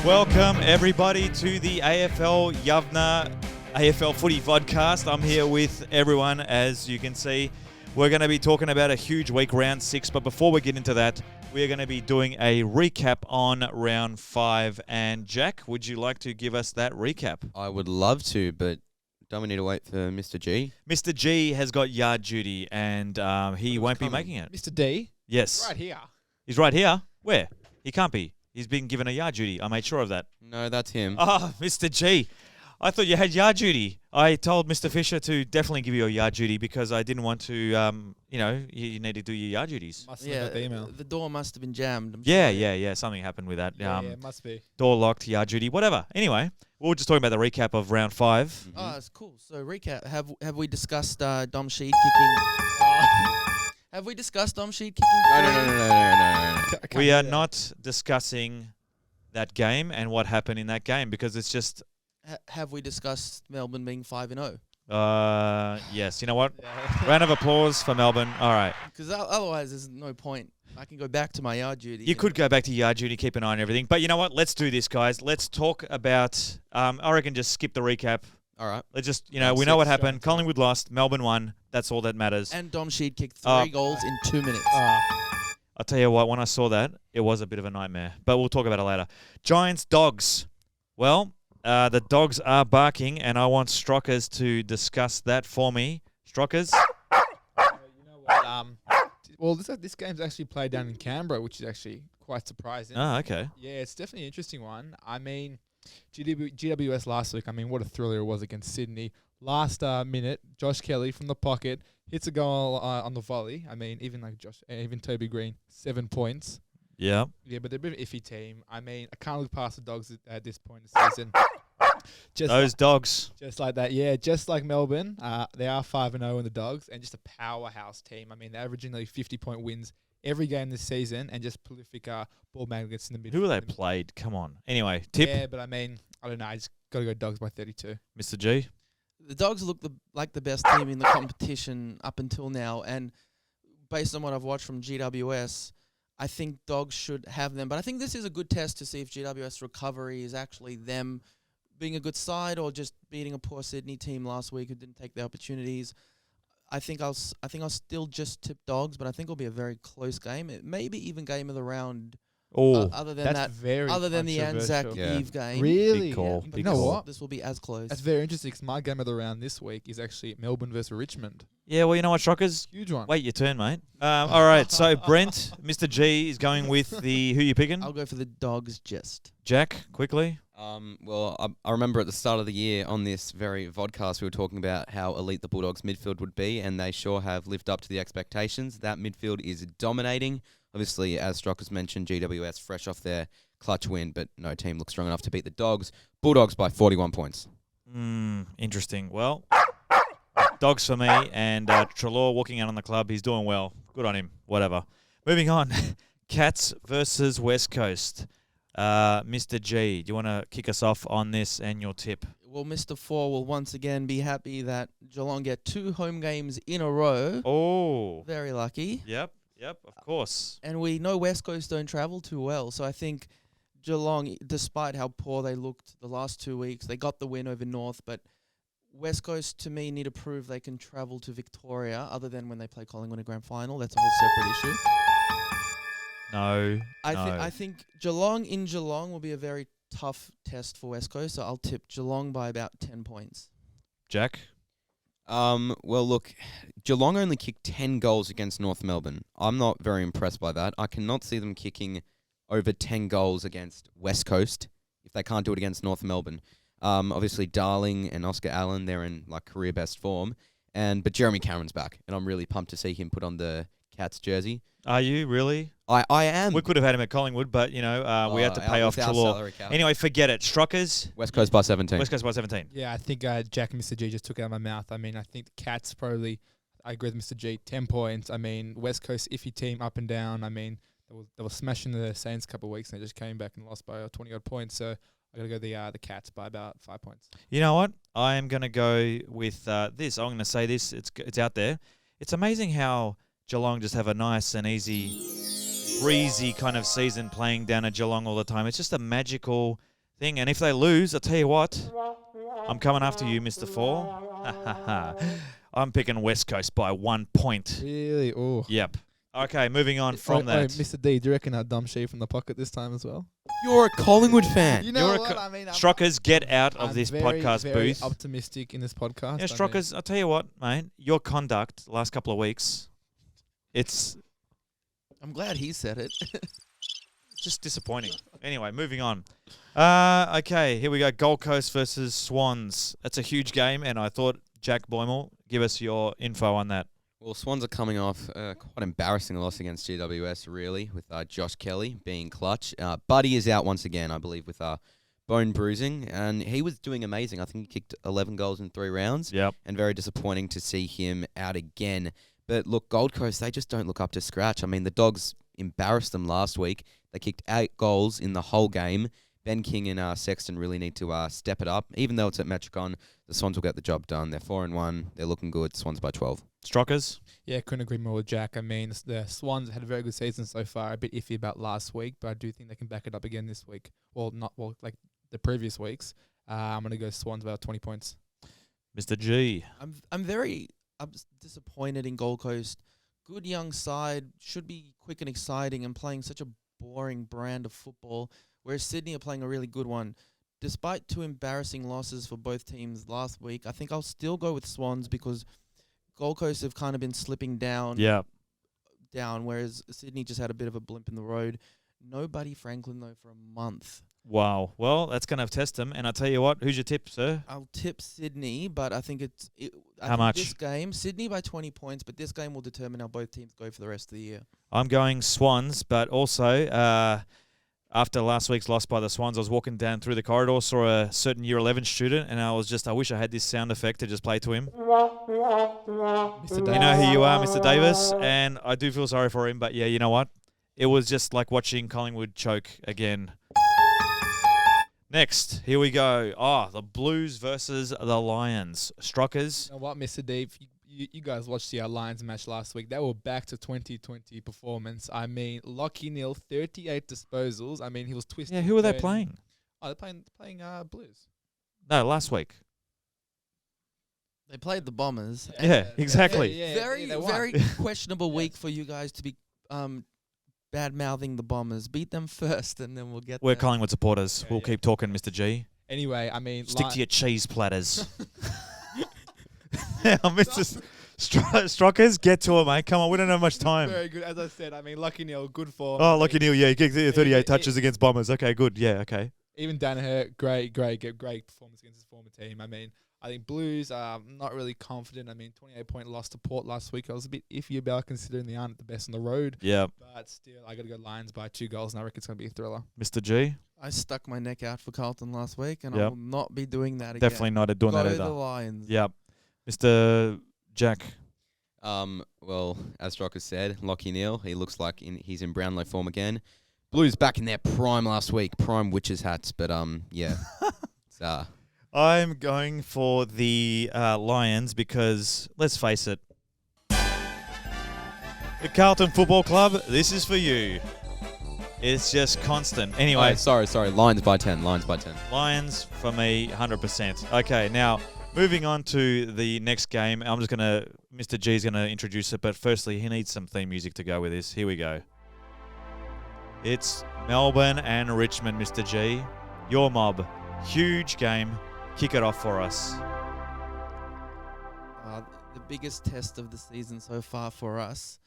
Welcome, everybody, to the AFL Yavneh AFL Footy Vodcast. I'm here with everyone, as you can see. We're going to be talking about a huge week, round 6. But before we get into that, we're going to be doing a recap on round 5. And Jack, would you like to give us that recap? I would love to, but don't we need to wait for Mr. G? Mr. G has got yard duty, and he won't be making it. Mr. D? Yes. Right here. He's right here? Where? He can't be. He's been given a yard duty. I made sure of that. No, that's him. Oh, Mr. G. I thought you had yard duty. I told Mr. Fisher to definitely give you a yard duty because I didn't want to, you need to do your yard duties. Must have got the email. The door must have been jammed. Yeah. Something happened with that. Yeah, it must be. Door locked, yard duty, whatever. Anyway, we were just talking about the recap of round 5. Mm-hmm. Oh, it's cool. So recap. Have we discussed Dom Sheed kicking? Have we discussed Dom Sheed kicking? No. We are not discussing that game and what happened in that game because it's just... Have we discussed Melbourne being 5-0? Yes. You know what? Round of applause for Melbourne. All right. Because otherwise there's no point. I can go back to my yard duty. You could go back to yard duty, keep an eye on everything. But you know what? Let's do this, guys. Let's talk about... I reckon just skip the recap. All right. Let's just, we know what happened. Collingwood lost. Melbourne won. That's all that matters. And Dom Sheed kicked 3 goals in 2 minutes. I'll tell you what, when I saw that, it was a bit of a nightmare. But we'll talk about it later. Giants, Dogs. Well, the Dogs are barking, and I want Strockers to discuss that for me. Strockers? You know what? Well, this game's actually played down in Canberra, which is actually quite surprising. Oh, okay. Yeah, it's definitely an interesting one. I mean, GWS last week, what a thriller it was against Sydney. Last minute, Josh Kelly from the pocket hits a goal on the volley. Even Toby Green, 7 points. Yeah. Yeah, but they're a bit of an iffy team. I can't look past the Dogs at this point in the season. Dogs. Just like that, yeah. Just like Melbourne, they are 5-0 in the Dogs, and just a powerhouse team. They're averaging nearly 50-point wins every game this season, and just prolific ball magnets in the middle. Who are they played? Come on. Anyway, tip. Yeah, but I don't know. I just got to go Dogs by 32. Mr. G? The Dogs look like the best team in the competition up until now, and based on what I've watched from GWS, I think Dogs should have them. But I think this is a good test to see if GWS recovery is actually them being a good side or just beating a poor Sydney team last week who didn't take the opportunities. I think I'll still just tip Dogs, but I think it'll be a very close game. It may be even game of the round. Other than the Anzac Eve game. Really? Big call. Yeah, Big you know call. what? This will be as close. That's very interesting because my game of the round this week is actually Melbourne versus Richmond. Yeah, well, you know what, Strockers? Huge one. Wait your turn, mate. All right, so Brent, Mr. G is going with the... Who you picking? I'll go for the Dogs just. Jack, quickly. I remember at the start of the year on this very vodcast we were talking about how elite the Bulldogs midfield would be, and they sure have lived up to the expectations. That midfield is dominating. Obviously, as Strockers mentioned, GWS fresh off their clutch win, but no team looks strong enough to beat the Dogs. Bulldogs by 41 points. Interesting. Well, Dogs for me, and Treloar walking out on the club. He's doing well. Good on him. Whatever. Moving on. Cats versus West Coast. Mr. G, do you want to kick us off on this and your tip? Well, Mr. 4 will once again be happy that Geelong get 2 home games in a row. Oh. Very lucky. Yep, of course. And we know West Coast don't travel too well, so I think Geelong, despite how poor they looked the last 2 weeks, they got the win over North, but West Coast, to me, need to prove they can travel to Victoria, other than when they play Collingwood in a grand final. That's a whole separate issue. No. I think Geelong in Geelong will be a very tough test for West Coast, so I'll tip Geelong by about 10 points. Jack? Well, look, Geelong only kicked 10 goals against North Melbourne. I'm not very impressed by that. I cannot see them kicking over 10 goals against West Coast if they can't do it against North Melbourne. Obviously, Darling and Oscar Allen, they're in career best form, but Jeremy Cameron's back, and I'm really pumped to see him put on the Cats jersey. Are you really? I am. We could have had him at Collingwood, but, we had to pay off Treloar. Anyway, forget it. Strockers? West Coast by 17. West Coast by 17. Yeah, I think Jack and Mr. G just took it out of my mouth. I think the Cats probably, I agree with Mr. G, 10 points. West Coast iffy team up and down. They were smashing the Saints a couple of weeks and they just came back and lost by 20-odd points. So I got to go the Cats by about 5 points. You know what? I am going to go with this. I'm going to say this. It's out there. It's amazing how Geelong just have a nice and easy, breezy kind of season playing down at Geelong all the time. It's just a magical thing. And if they lose, I'll tell you what, I'm coming after you, Mr. Four. I'm picking West Coast by 1 point. Really? Oh. Yep. Okay, moving on from that. Mr. D, do you reckon a dumb sheet from the pocket this time as well? You're a Collingwood fan. You know You're a what? I mean, Strockers, get out of I'm this very, podcast very booth. optimistic in this podcast. Yeah, Strockers, I'll tell you what, mate. Your conduct last couple of weeks, it's I'm glad he said it. just disappointing. Anyway, moving on. Okay, here we go. Gold Coast versus Swans. That's a huge game, and I thought, Jack Boymal, give us your info on that. Well, Swans are coming off quite embarrassing loss against GWS, really, with Josh Kelly being clutch. Buddy is out once again, I believe, with bone bruising, and he was doing amazing. I think he kicked 11 goals in 3 rounds, Yep. and very disappointing to see him out again. But look, Gold Coast, they just don't look up to scratch. I mean, the Dogs embarrassed them last week. They kicked 8 goals in the whole game. Ben King and Sexton really need to step it up. Even though it's at Metricon, the Swans will get the job done. They're 4-1. They're looking good. Swans by 12. Strockers? Yeah, couldn't agree more with Jack. I mean, the Swans had a very good season so far. A bit iffy about last week, but I do think they can back it up again this week. Like the previous weeks. I'm going to go Swans about 20 points. Mr. G. I'm very disappointed in Gold Coast. Good young side, should be quick and exciting, and playing such a boring brand of football, whereas Sydney are playing a really good one. Despite 2 embarrassing losses for both teams last week, I think I'll still go with Swans because Gold Coast have kind of been slipping down, whereas Sydney just had a bit of a blimp in the road. No Buddy Franklin, though, for a month. Wow. Well, that's going to test them. And I'll tell you what, who's your tip, sir? I'll tip Sydney, but I think How much? This game, Sydney by 20 points, but this game will determine how both teams go for the rest of the year. I'm going Swans, but also after last week's loss by the Swans, I was walking down through the corridor, saw a certain Year 11 student, and I wish I had this sound effect to just play to him. Mr. You know who you are, Mr. Davis, and I do feel sorry for him, but yeah, you know what? It was just like watching Collingwood choke again. Next, here we go. The Blues versus the Lions. Strockers. You know what, Mr. Dave? You guys watched the Lions match last week. They were back to 2020 performance. I mean, Lockie Neal, 38 disposals. I mean, he was twisting. Yeah, who were they playing? Oh, they're playing Blues. No, last week. They played the Bombers. Yeah, exactly. Very questionable week for you guys to be bad-mouthing the Bombers. Beat them first, and then we'll get We're there. Collingwood supporters. Yeah, we'll keep talking, Mr. G. Anyway, I mean... Stick to your cheese platters. Mr. Strockers, get to it, mate. Come on, we don't have much time. Very good. As I said, I mean, Lucky Neal, good form. Oh, Lucky Neal, yeah, he kicked 38 touches against Bombers. Okay, good. Yeah, okay. Even Danaher, great performance against his former team. I mean, I think Blues are not really confident. I mean, 28-point loss to Port last week. I was a bit iffy about considering they aren't the best on the road. Yeah. But still, I got to go Lions by 2 goals, and I reckon it's going to be a thriller. Mr. G? I stuck my neck out for Carlton last week, and Yep. I will not be doing that again. Definitely not doing that Go either. the Lions. Yep. Mr. Jack? Well, as Strocker said, Lockie Neal, he looks like he's in Brownlow form again. Blues back in their prime last week, prime witches hats, but yeah. It's, I'm going for the Lions because, let's face it, the Carlton Football Club, this is for you. It's just constant. Anyway. sorry. Lions by 10. Lions for me, 100%. Okay, now, moving on to the next game. I'm just going to, Mr. G's going to introduce it, but firstly, he needs some theme music to go with this. Here we go. It's Melbourne and Richmond, Mr. G. Your mob. Huge game. Kick it off for us. The biggest test of the season so far for us.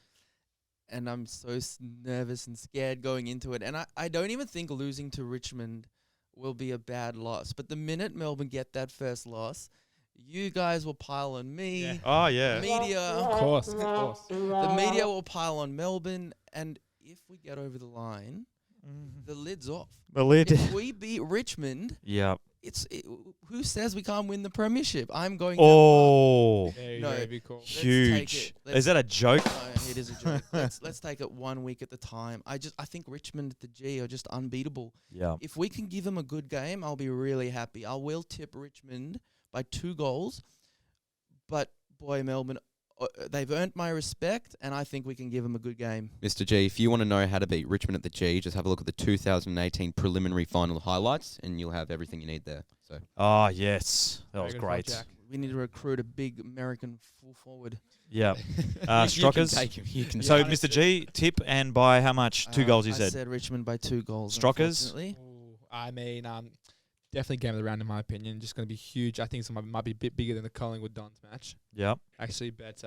And I'm so nervous and scared going into it. And I don't even think losing to Richmond will be a bad loss. But the minute Melbourne get that first loss, you guys will pile on me. Yeah. Oh, yeah. Media. Of course. The media will pile on Melbourne. And if we get over the line, the lid's off. The lid. If we beat Richmond, Yeah. who says we can't win the premiership? I'm going. Oh. Very cool. Huge. Let's Is that a joke? it is a joke. Let's take it 1 week at a time. I think Richmond at the G are just unbeatable. Yeah. If we can give them a good game, I'll be really happy. I will tip Richmond by 2 goals. But boy, Melbourne, they've earned my respect, and I think we can give them a good game. Mr. G, if you want to know how to beat Richmond at the G, just have a look at the 2018 preliminary final highlights, and you'll have everything you need there. So, Oh, yes. That Very was good call, great. Jack. We need to recruit a big American full forward. Yeah. you can Strockers. take him. You can So, Yeah, Mr. G, tip and by how much? 2 goals, you I said. said Richmond by 2 goals. Strockers? unfortunately. Ooh, I mean, definitely game of the round in my opinion. Just going to be huge. I think it might be a bit bigger than the Collingwood Dons match, Yep. actually. But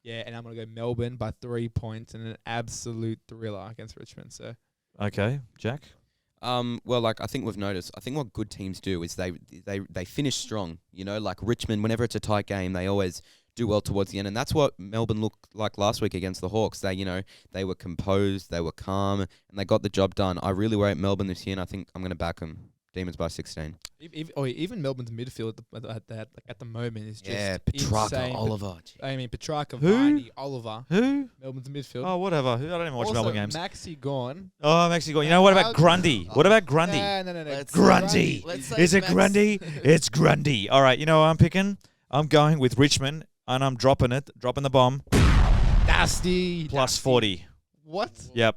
yeah, and I'm going to go Melbourne by 3 points and an absolute thriller against Richmond. So Okay. Jack? Well, like I think we've noticed. I think what good teams do is they finish strong. You know, like Richmond, whenever it's a tight game, they always do well towards the end, and that's what Melbourne looked like last week against the Hawks. They were composed, they were calm, and they got the job done. I really rate Melbourne this year, and I think I'm going to back them. Demons by 16. Even Melbourne's midfield at the moment is just Petrarca, insane. Oliver. I mean, Petrarca, Who? Viney, Oliver. Who? Melbourne's midfield. Oh, whatever. I don't even watch also, Melbourne games. Maxi gone. Oh, I'm actually going. You know, what about Grundy? What about Grundy? No. Let's- Grundy. Let's say Is it Max- Grundy? It's Grundy. All right, you know what I'm picking? I'm going with Richmond, and I'm dropping the bomb. Nasty. Plus Nasty. 40. What? Yep.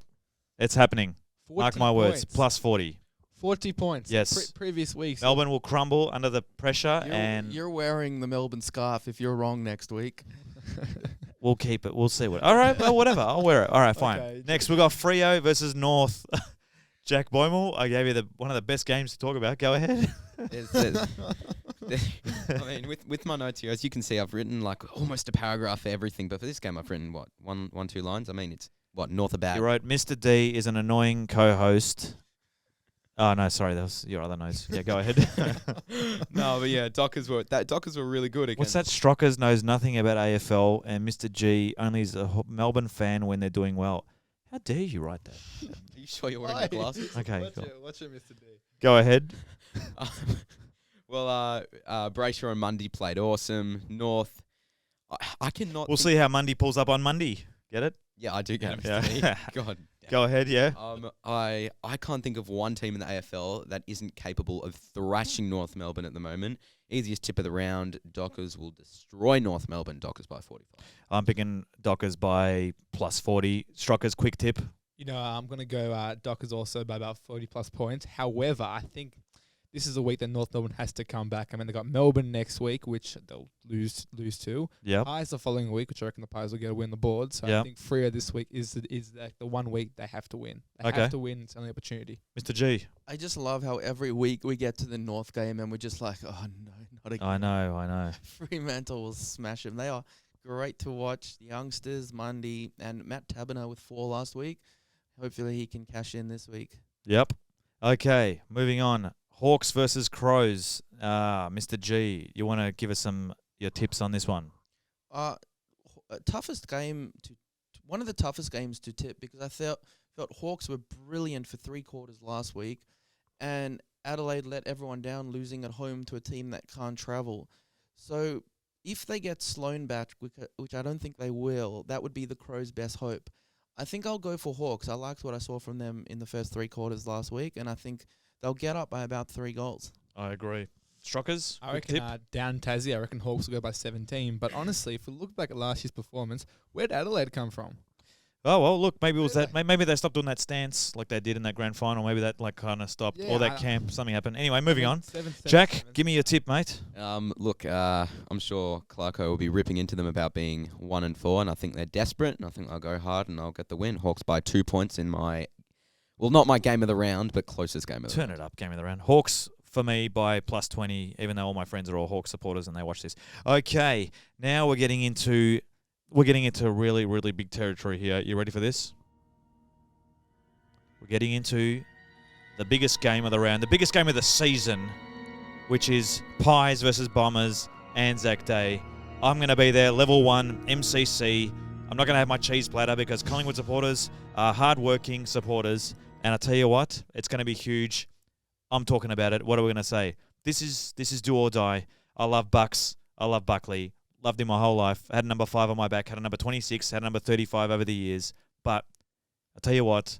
It's happening. 40 Mark my words. points. Plus 40. 40 points. Yes. Previous weeks. Melbourne will crumble under the pressure, and You're wearing the Melbourne scarf if you're wrong next week. we'll keep it. We'll see what. All right, well, whatever. I'll wear it. All right, fine. Okay. Next, we got Freo versus North. Jack Boymal, I gave you one of the best games to talk about. Go ahead. I mean, with my notes here, as you can see, I've written like almost a paragraph for everything. But for this game, I've written one, 2 lines. I mean, it's North about. You wrote, Mr. D is an annoying co-host. Oh, no, sorry. That was your other notes. Yeah, go ahead. No, but yeah, Dockers were really good against. What's that? Strockers knows nothing about AFL, and Mr. G only is a Melbourne fan when they're doing well. How dare you write that? Are you sure you're wearing your glasses? Okay, Watch cool. Watch it, Mr. D. Go ahead. Brayshaw and Mundy played awesome. North, I cannot. We'll see how Mundy pulls up on Monday. Get it? Yeah, I do get it. Yeah. Mr. D. God. Go ahead, yeah. I can't think of one team in the AFL that isn't capable of thrashing North Melbourne at the moment. Easiest tip of the round. Dockers will destroy North Melbourne. Dockers by 45. I'm picking Dockers by plus 40. Strockers, quick tip. You know, I'm going to go Dockers also by about 40 plus points. However, I think this is a week that North Melbourne has to come back. I mean, they got Melbourne next week, which they'll lose to. Yep. Pies the following week, which I reckon the Pies will get a win the board. So Yep. I think Freo this week is like the 1 week they have to win. They Okay. have to win. It's the only opportunity. Mr. G. I just love how every week we get to the North game and we're just like, oh no, not again. I know. Fremantle will smash them. They are great to watch. The youngsters, Mundy, and Matt Taberner with 4 last week. Hopefully he can cash in this week. Yep. Okay, moving on. Hawks versus Crows. Mr. G, you want to give us your tips on this one? Toughest game one of the toughest games to tip because I felt Hawks were brilliant for 3 quarters last week, and Adelaide let everyone down, losing at home to a team that can't travel. So if they get Sloan back, which I don't think they will, that would be the Crows' best hope. I think I'll go for Hawks. I liked what I saw from them in the first 3 quarters last week, and I think they'll get up by about 3 goals. I agree. Strockers, I quick reckon tip. down Tassie, I reckon Hawks will go by 17. But honestly, if we look back at last year's performance, where'd Adelaide come from? Oh, well, look, maybe it was that. Maybe they stopped doing that stance like they did in that grand final. Maybe that kind of stopped. Yeah, Or that I- camp, something happened. Anyway, moving on. 7, Jack, give me your tip, mate. Look, I'm sure Clarko will be ripping into them about being 1 and 4, and I think they're desperate, and I think I'll go hard and I'll get the win. Hawks by 2 points in my, well, not my game of the round, but closest game of the round. Turn it up, game of the round. Hawks for me by plus 20, even though all my friends are all Hawks supporters and they watch this. Okay, now we're getting into really, really big territory here. You ready for this? We're getting into the biggest game of the round, the biggest game of the season, which is Pies versus Bombers, Anzac Day. I'm going to be there, level 1, MCC. I'm not going to have my cheese platter because Collingwood supporters are hard-working supporters. And I tell you what, it's going to be huge. I'm talking about it. What are we going to say? This is do or die. I love Bucks. I love Buckley. Loved him my whole life. Had a number 5 on my back. Had a number 26. Had a number 35 over the years. But I tell you what,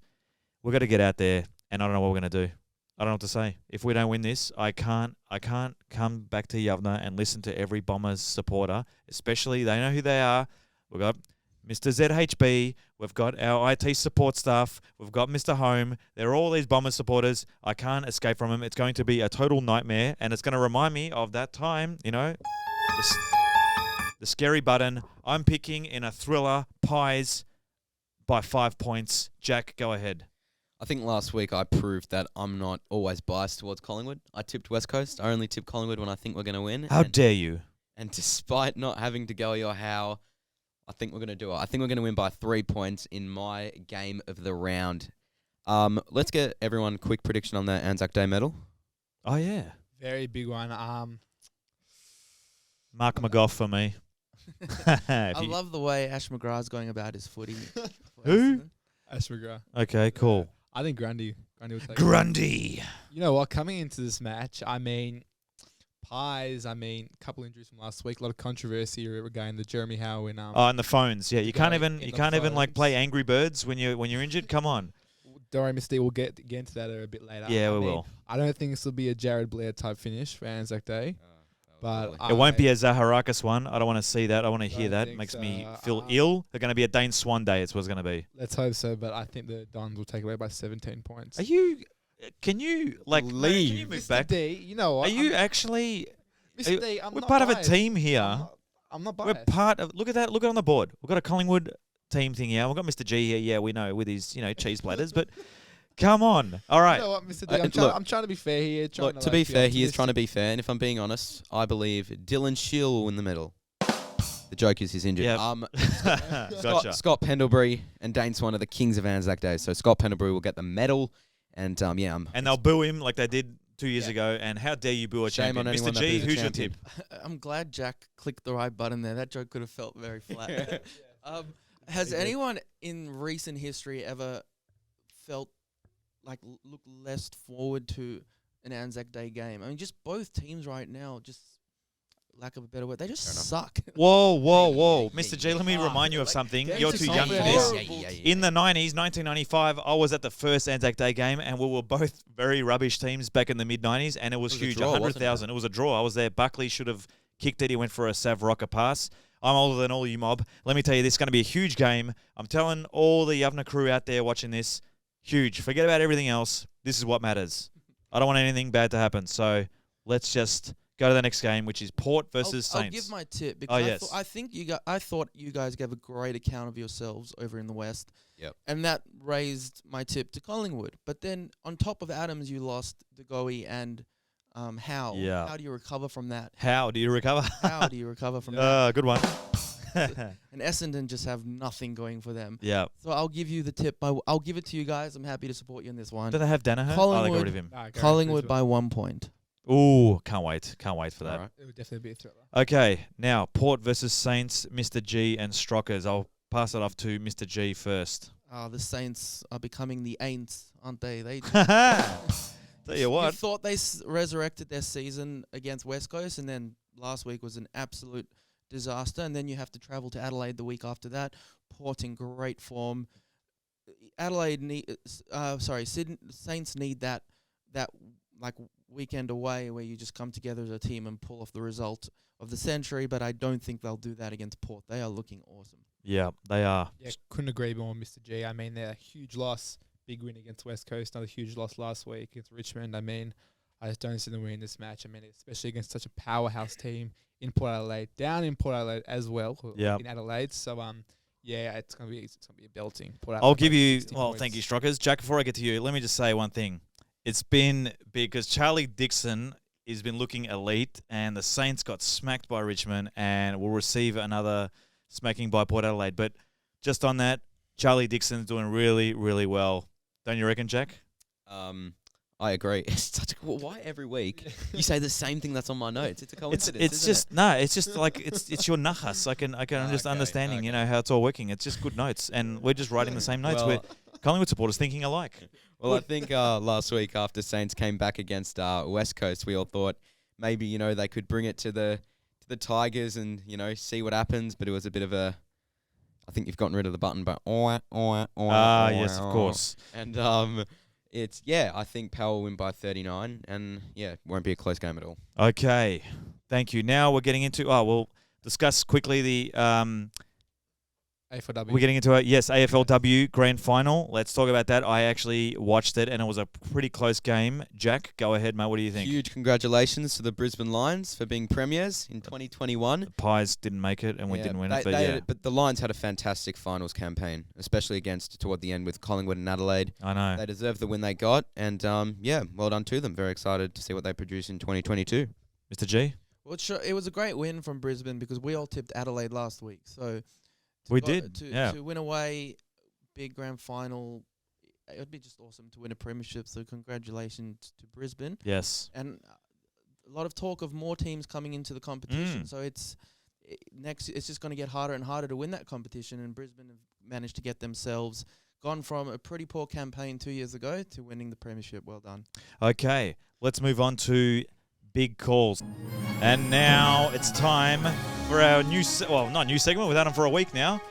we've got to get out there, and I don't know what we're going to do. I don't know what to say. If we don't win this, I can't come back to Yavneh and listen to every Bombers supporter, especially they know who they are. We've got Mr. ZHB. We've got our IT support staff. We've got Mr. Home. They're all these Bombers supporters. I can't escape from them. It's going to be a total nightmare, and it's going to remind me of that time, the scary button. I'm picking in a thriller, Pies by 5 points. Jack, go ahead. I think last week I proved that I'm not always biased towards Collingwood. I tipped West Coast. I only tip Collingwood when I think we're going to win. How dare you? And despite not having to go your how, I think we're going to do it. I think we're going to win by 3 points in my game of the round. Let's get everyone a quick prediction on the Anzac Day medal. Oh, yeah. Very big one. Mark McGough for me. I love the way Ash McGrath's going about his footy. Who? Ash McGrath. Okay, cool. I think Grundy will take it. Grundy. You know what? Coming into this match, Pies, a couple injuries from last week, a lot of controversy regarding the Jeremy Howe in And the phones. Yeah, you can't even like phones. play Angry Birds when you're injured. Come on. Don't worry, Mr. D, we'll get into that a bit later. Yeah, we will. I don't think this will be a Jared Blair type finish for Anzac Day. But It won't be a Zaharakis one. I don't want to see that. I want to hear that. It think makes so. me feel ill. They're going to be a Dane Swan Day. It's what it's going to be. Let's hope so, but I think the Dons will take away by 17 points. Can you Leave. can you move Mr. back? D, you know what? Are you actually... Mr. D, I'm we're not part of a biased. team here. I'm not We're biased. part of... Look at that. Look at it on the board. We've got a Collingwood team thing here. We've got Mr. G here. Yeah, we know, with his, cheese platters. But come on. All right. You know what, Mr. D, I'm trying to be fair here. Look, to be fair, he is trying to be fair. And if I'm being honest, I believe Dylan Shield will win the medal. The joke is he's injured. Yep. Gotcha. Scott Pendlebury and Dane Swan are the kings of Anzac Day. So Scott Pendlebury will get the medal. And, And they'll boo him like they did 2 years ago. And how dare you boo a Shame champion? on anyone Mr. that G, boos a who's your champion. tip? I'm glad Jack clicked the right button there. That joke could have felt very flat. Has anyone in recent history ever felt like look less forward to an Anzac Day game? I mean, just both teams right now, just lack of a better word, they just suck. Whoa. Mr. G, let me remind you of something. games You're are too young for horrible. this. In the 90s, 1995, I was at the first Anzac Day game, and we were both very rubbish teams back in the mid-90s, and it was It was a huge, draw, wasn't 100,000. It was a draw. I was there. Buckley should have kicked it. He went for a Sav Rocker pass. I'm older than all you mob. Let me tell you, this is going to be a huge game. I'm telling all the Yavneh crew out there watching this, huge. Forget about everything else. This is what matters. I don't want anything bad to happen, so let's just go to the next game, which is Port versus Saints. I'll give my tip because yes. I thought you guys gave a great account of yourselves over in the West. Yep. And that raised my tip to Collingwood. But then on top of Adams, you lost Degoe and Howe. Yeah. How do you recover from that? How do you recover? How do you recover from that? Good one. And Essendon just have nothing going for them. Yeah. So I'll give you the tip. I'll give it to you guys. I'm happy to support you in this one. Do they have Danaher? Oh, they got Collingwood. rid of him. Collingwood by 1 point. Ooh, can't wait. Can't wait for that. All right. It would definitely be a thriller. Okay, now Port versus Saints, Mr. G and Strockers. I'll pass it off to Mr. G first. The Saints are becoming the Aints, aren't they? They Tell you You what. thought they resurrected their season against West Coast, and then last week was an absolute disaster. And then you have to travel to Adelaide the week after that. Port in great form. Saints need that like weekend away where you just come together as a team and pull off the result of the century. But I don't think they'll do that against Port. They are looking awesome. Yeah, they are. Yeah, couldn't agree more, Mr. G. I mean, they're a huge loss. Big win against West Coast. Another huge loss last week against Richmond. I mean, I just don't see them winning this match. I mean, especially against such a powerhouse team in Port Adelaide, down in Port Adelaide as well. Yeah. In Adelaide. So, yeah, it's gonna be a belting. Port I'll Adelaide give by you, 60 well, points. thank you, Strockers. Jack, before I get to you, let me just say one thing. It's been big because Charlie Dixon has been looking elite, and the Saints got smacked by Richmond and will receive another smacking by Port Adelaide. But just on that, Charlie Dixon's doing really, really well. Don't you reckon, Jack? I agree. It's such why every week you say the same thing that's on my notes? It's a coincidence. It's isn't just no. It's just like it's your nachas. I'm just Okay, understanding, okay. how it's all working. It's just good notes, and we're just writing the same notes. Well- We're Collingwood supporters thinking alike. Well, I think last week after Saints came back against West Coast, we all thought maybe they could bring it to the Tigers and see what happens. But it was a bit of a. I think you've gotten rid of the button, but Yes, of course. And I think Power will win by 39, and it won't be a close game at all. Okay, thank you. Now we're getting into. We'll discuss quickly the AFLW. We're getting into it. Yes, AFLW Grand Final. Let's talk about that. I actually watched it, and it was a pretty close game. Jack, go ahead, mate. What do you think? Huge congratulations to the Brisbane Lions for being premiers in 2021. The Pies didn't make it, and we didn't win it. But the Lions had a fantastic finals campaign, especially against toward the end with Collingwood and Adelaide. I know. They deserved the win they got, and well done to them. Very excited to see what they produce in 2022. Mr. G? Well, it was a great win from Brisbane because we all tipped Adelaide last week. So We did, to win away, big grand final, it would be just awesome to win a premiership. So congratulations to Brisbane. Yes. And a lot of talk of more teams coming into the competition. So it's just going to get harder and harder to win that competition. And Brisbane have managed to get themselves gone from a pretty poor campaign 2 years ago to winning the premiership. Well done. Okay, let's move on to big calls. And now it's time for our not new segment. We've had them for a week now.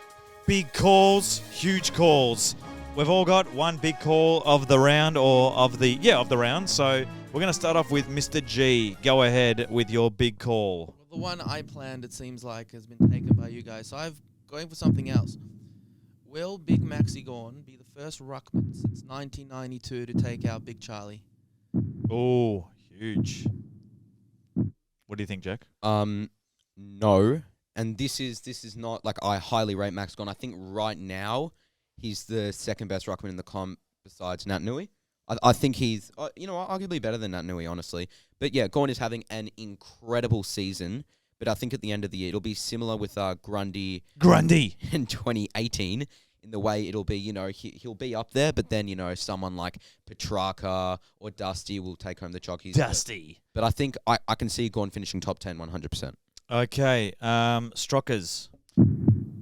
Big calls, huge calls. We've all got one big call of the round of the round. So we're going to start off with Mr. G. Go ahead with your big call. Well, the one I planned, it seems like, has been taken by you guys. So I'm going for something else. Will Big Maxi Gawn be the first ruckman since 1992 to take out Big Charlie? Oh, huge. What do you think, Jack? No. And this is not like I highly rate Max Gawn. I think right now he's the second best ruckman in the comp besides Nat Nui. I think he's arguably better than Nat Nui, honestly. But yeah, Gawn is having an incredible season. But I think at the end of the year it'll be similar with Grundy in 2018 in the way it'll be, he'll be up there, but then, someone like Petrarca or Dusty will take home the chockies. Dusty. But I think I can see Gawn finishing top 10 100%. Okay, Strockers,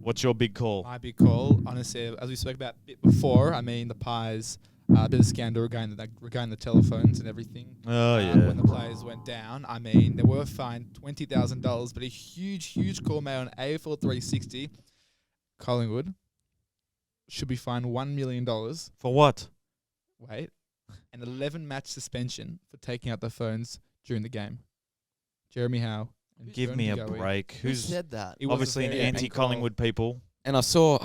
what's your big call? My big call, honestly, as we spoke about a bit before, I mean, the Pies, a bit of scandal regarding the telephones and everything. Oh, yeah. When the players went down, I mean, they were fined $20,000, but a huge call made on AFL 360. Collingwood should be fined $1 million. For what? Wait. An 11-match suspension for taking out the phones during the game. Jeremy Howe. And Give me a Joan break. Who Who's said that? It was obviously a an very anti-Collingwood people? And I saw,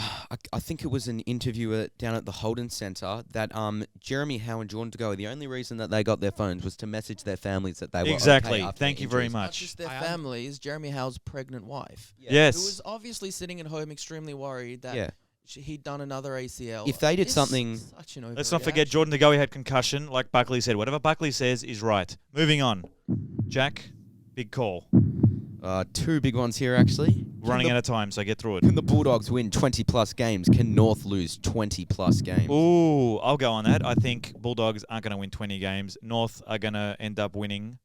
I think it was an interview down at the Holden Centre that Jeremy Howe and Jordan DeGoey, the only reason that they got their phones was to message their families that they were Exactly. okay after Thank the you very injuries. Not much. just their families, Jeremy Howe's pregnant wife. Yeah. Yes. Who was obviously sitting at home extremely worried that he'd done another ACL. If they did It's something... such an Let's not forget overreaction. Jordan DeGoey had concussion, like Buckley said. Whatever Buckley says is right. Moving on. Jack, big call. Two big ones here, actually. Running out of time, so get through it. Can the Bulldogs win 20-plus games? Can North lose 20-plus games? Ooh, I'll go on that. I think Bulldogs aren't going to win 20 games. North are going to end up winning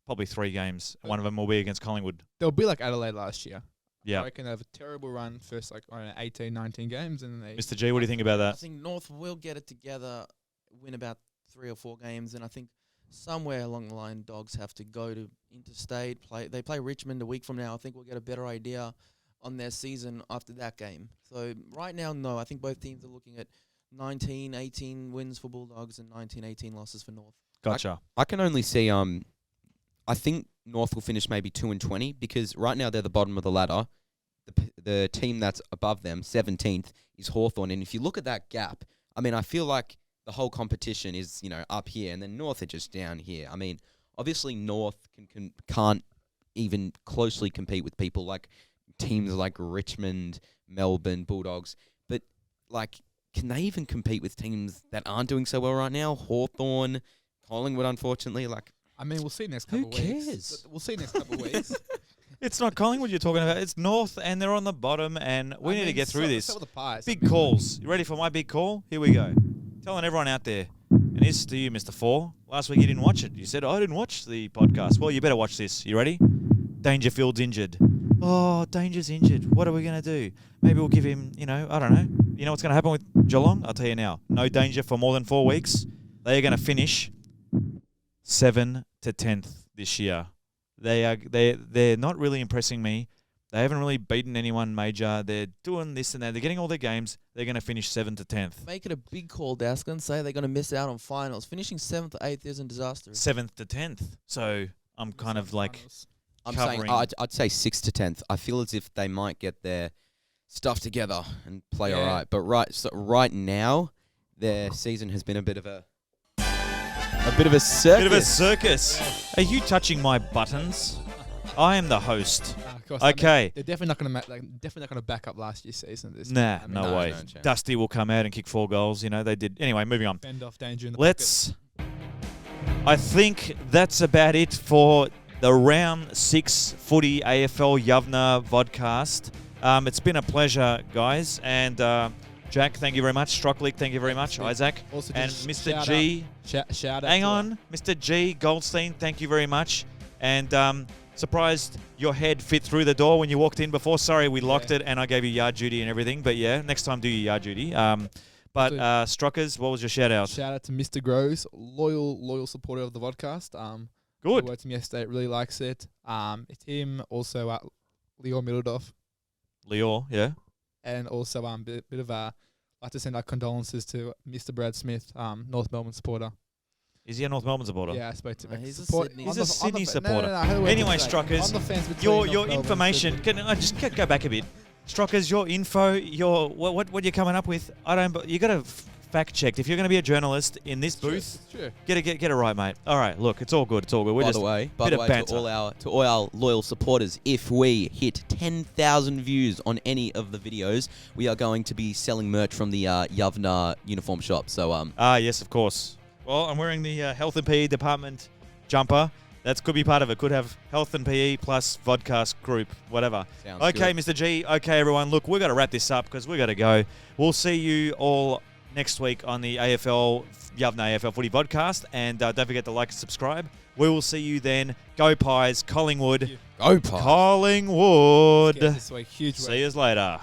probably 3 games. One of them will be against Collingwood. They'll be like Adelaide last year. Yeah. I reckon they have a terrible run first, 18, 19 games, and then they... Mr. G, what do you think about I that? think North will get it together, win about 3 or 4 games, and I think somewhere along the line, Dogs have to go to interstate. They play Richmond a week from now. I think we'll get a better idea on their season after that game. So right now, no. I think both teams are looking at 19, 18 wins for Bulldogs and 19, 18 losses for North. Gotcha. I can only see... I think North will finish maybe 2-20 because right now they're the bottom of the ladder. The team that's above them, 17th, is Hawthorn. And if you look at that gap, I mean, I feel like the whole competition is, up here, and then North are just down here. I mean, obviously North can't even closely compete with people like teams like Richmond, Melbourne, Bulldogs. But, can they even compete with teams that aren't doing so well right now? Hawthorn, Collingwood, unfortunately, I mean, we'll see next Who couple of weeks. cares? We'll see next couple of weeks. It's not Collingwood you're talking about. It's North, and they're on the bottom, and we need to get through this. So are the Pies. Big calls. You ready for my big call? Here we go. Telling everyone out there, and this is to you, Mr. 4. Last week you didn't watch it. You said, I didn't watch the podcast. Well, you better watch this. You ready? Dangerfield's injured. Oh, Danger's injured. What are we going to do? Maybe we'll give him, I don't know. You know what's going to happen with Geelong? I'll tell you now. No Danger for more than 4 weeks. They are going to finish 7th to 10th this year. They're not really impressing me. They haven't really beaten anyone major. They're doing this and that. They're getting all their games. They're going to finish 7th to 10th. Make it a big call, Daskal, and say they're going to miss out on finals. Finishing 7th or 8th isn't disastrous. 7th to 10th. So I'm kind of like I'm covering. saying I'd say 6th to 10th. I feel as if they might get there stuff together and play all Yeah. right. But right now, their season has been a bit of a circus. Bit of a circus. Are you touching my buttons? I am the host. Of course, Okay. they're definitely not going to back up last year's season. Nah, I mean, no way. no chance. Dusty will come out and kick 4 goals. You know, they did. Anyway, moving on. Fend off danger in the Let's. I think that's about it for the round 6 footy AFL Yavneh vodcast. It's been a pleasure, guys. And Jack, thank you very much. Sztrochlic, thank you very much. Isaac. Also, And just Mr. G. Shout out. Hang to, on. Mr. G. Goldstein, thank you very much. And surprised your head fit through the door when you walked in before. Sorry, we locked it and I gave you yard duty and everything. But yeah, next time do your yard duty. But Strockers, what was your shout out? Shout out to Mr. Groves, loyal supporter of the podcast. Good. He worked with me yesterday, really likes it. It's him, also Lior Middledorf, Lior, yeah. and also bit of like to send our condolences to Mr. Brad Smith, North Melbourne supporter. Is he a North Melbourne supporter? Yeah, I spoke to him. He's a Support- Sydney- on He's the- a on Sydney the- supporter. No, I heard what Anyway, you said. Strockers, On the fence between Your North Melbourne and information. Sydney. Can I just go back a bit? Strockers, your info, your what you're coming up with. I don't. You got to fact checked. If you're going to be a journalist in this booth, Sure. get it right, mate. All right, look, it's all good. It's all good. We're By just the way, bit of banter. to all our loyal supporters, if we hit 10,000 views on any of the videos, we are going to be selling merch from the Yavneh uniform shop. So yes, of course. Well, I'm wearing the health and PE department jumper. That could be part of it. Could have health and PE plus vodcast group, whatever. sounds Okay, good. Mr. G. Okay, everyone. Look, we've got to wrap this up because we've got to go. We'll see you all next week on the Yavneh AFL Footy podcast. And don't forget to like and subscribe. We will see you then. Go Pies, Collingwood. Go Pies. Collingwood. This week, huge See you later.